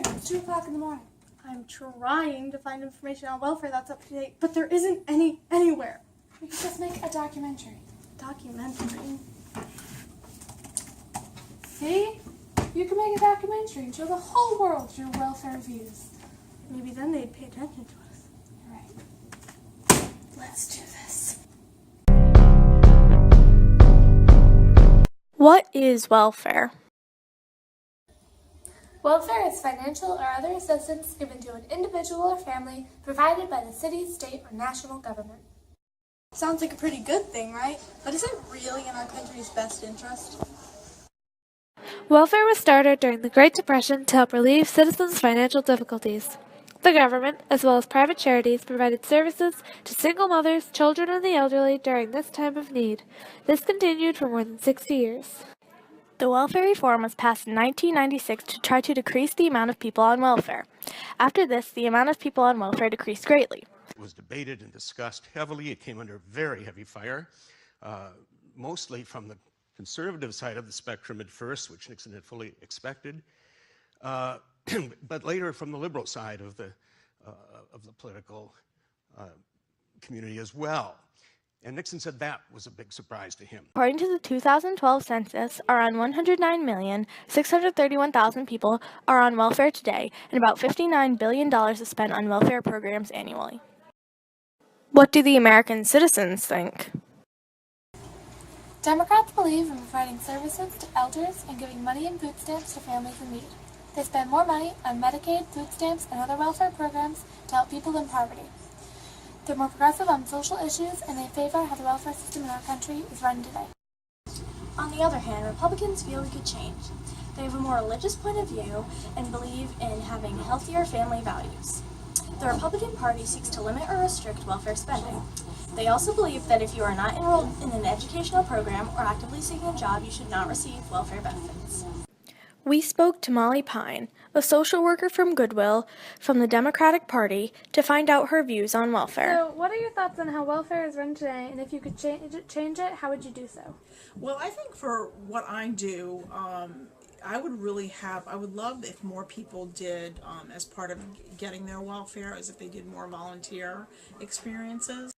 It's 2 o'clock in the morning. I'm trying to find information on welfare that's up to date, but there isn't any anywhere. We could just make a documentary. Documentary? See? You can make a documentary and show the whole world your welfare views. Maybe then they'd pay attention to us. You're right. Let's do this. What is welfare? Welfare is financial or other assistance given to an individual or family provided by the city, state, or national government. Sounds like a pretty good thing, right? But is it really in our country's best interest? Welfare was started during the Great Depression to help relieve citizens' financial difficulties. The government, as well as private charities, provided services to single mothers, children, and the elderly during this time of need. This continued for more than 60 years. The welfare reform was passed in 1996 to try to decrease the amount of people on welfare. After this, the amount of people on welfare decreased greatly. It was debated and discussed heavily. It came under very heavy fire, mostly from the conservative side of the spectrum at first, which Nixon had fully expected, but later from the liberal side of the political community as well. And Nixon said that was a big surprise to him. According to the 2012 census, around 109,631,000 people are on welfare today, and about $59 billion is spent on welfare programs annually. What do the American citizens think? Democrats believe in providing services to elders and giving money and food stamps to families in need. They spend more money on Medicaid, food stamps, and other welfare programs to help people in poverty. They're more progressive on social issues, and they favor how the welfare system in our country is run today. On the other hand, Republicans feel we could change. They have a more religious point of view and believe in having healthier family values. The Republican Party seeks to limit or restrict welfare spending. They also believe that if you are not enrolled in an educational program or actively seeking a job, you should not receive welfare benefits. We spoke to Molly Pine, a social worker from Goodwill, from the Democratic Party, to find out her views on welfare. So, what are your thoughts on how welfare is run today, and if you could change it, how would you do so? Well, I think for what I do, I would love if more people did, as part of getting their welfare, as if they did more volunteer experiences.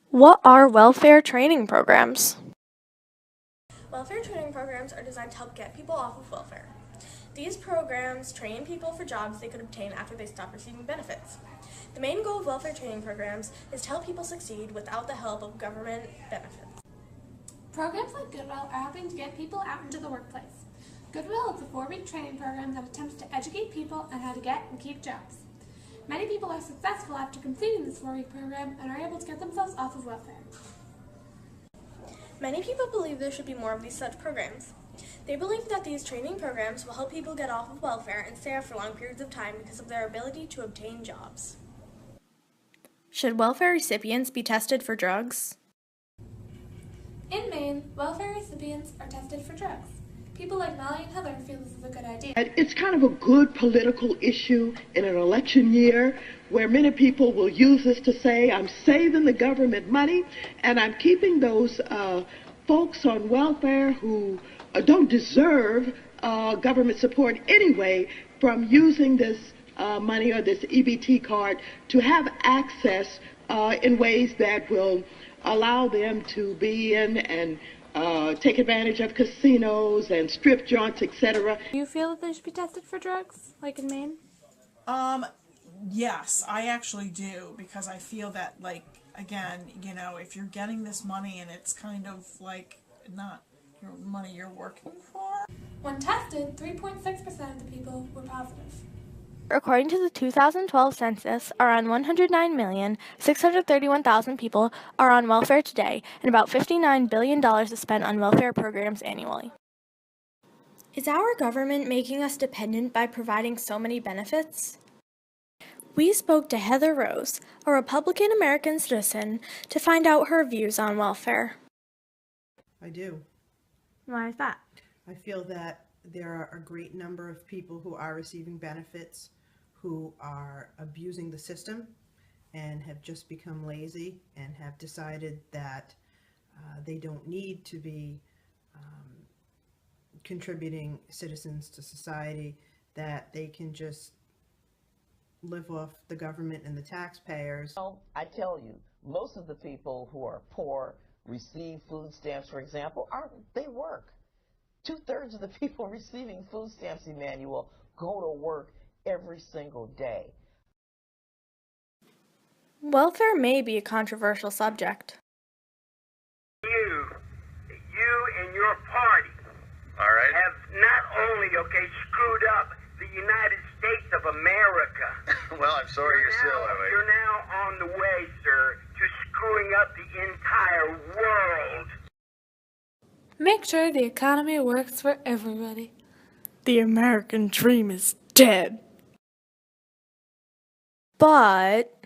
What are welfare training programs? Welfare training programs are designed to help get people off of welfare. These programs train people for jobs they could obtain after they stop receiving benefits. The main goal of welfare training programs is to help people succeed without the help of government benefits. Programs like Goodwill are helping to get people out into the workplace. Goodwill is a 4-week training program that attempts to educate people on how to get and keep jobs. Many people are successful after completing this 4-week program and are able to get themselves off of welfare. Many people believe there should be more of these such programs. They believe that these training programs will help people get off of welfare and stay off for long periods of time because of their ability to obtain jobs. Should welfare recipients be tested for drugs? In Maine, welfare recipients are tested for drugs. People like Molly and Heather feel this is a good idea. It's kind of a good political issue in an election year where many people will use this to say, I'm saving the government money and I'm keeping those folks on welfare who don't deserve government support anyway from using this money or this EBT card to have access in ways that will allow them to be in and take advantage of casinos and strip joints, etc. Do you feel that they should be tested for drugs, like in Maine? Yes, I actually do, because I feel that, like, again, you know, if you're getting this money and it's kind of like not your money you're working for. When tested, 3.6% of the people were positive. According to the 2012 census, around 109,631,000 people are on welfare today, and about $59 billion is spent on welfare programs annually. Is our government making us dependent by providing so many benefits? We spoke to Heather Rose, a Republican American citizen, to find out her views on welfare. I do. Why is that? I feel that there are a great number of people who are receiving benefits who are abusing the system and have just become lazy and have decided that they don't need to be contributing citizens to society. that they can just live off the government and the taxpayers. Well, I tell you, most of the people who are poor, receive food stamps, for example, they work. 2/3 of the people receiving food stamps, Emmanuel, go to work every single day. Welfare may be a controversial subject. You and your party have not only, screwed up the United States of America. Well, I'm sorry you're still that way. You're now on the way, sir, to screwing up the entire world. Make sure the economy works for everybody. The American dream is dead. But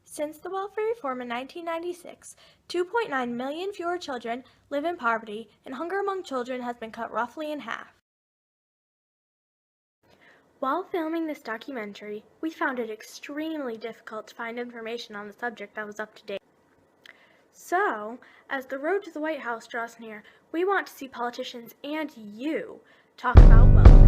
since the welfare reform in 1996, 2.9 million fewer children live in poverty, and hunger among children has been cut roughly in half. While filming this documentary, we found it extremely difficult to find information on the subject that was up to date. So, as the road to the White House draws near, we want to see politicians and you talk about welfare.